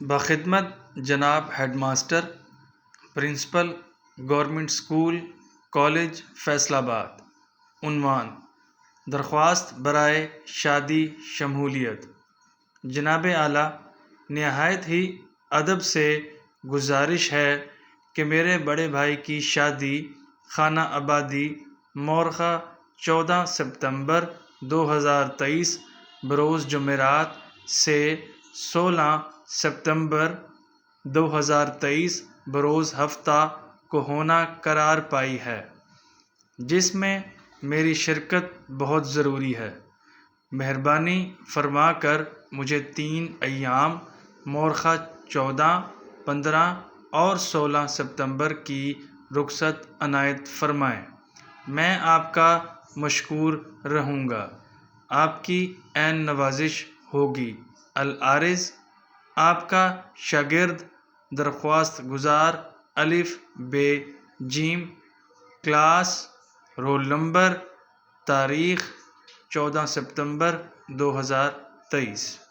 بخدمت جناب head master, principal, government school college Faisalabad. عنوان: درخواست برائے شادی شمولیت۔ جناب اعلیٰ، نہایت ہی ادب سے گزارش ہے کہ میرے بڑے بھائی کی شادی خانہ آبادی مورخہ 14 ستمبر 2023 بروز جمعرات سے 16 ستمبر 2023 بروز ہفتہ کو ہونا قرار پائی ہے، جس میں میری شرکت بہت ضروری ہے۔ مہربانی فرما کر مجھے 3 ایام مورخہ 14، 15 اور 16 ستمبر کی رخصت عنایت فرمائیں۔ میں آپ کا مشکور رہوں گا۔ آپ کی عین نوازش ہوگی۔ العارض: آپ کا شاگرد، درخواست گزار، ا ب ج، کلاس، رول نمبر، تاریخ 14 ستمبر 2023۔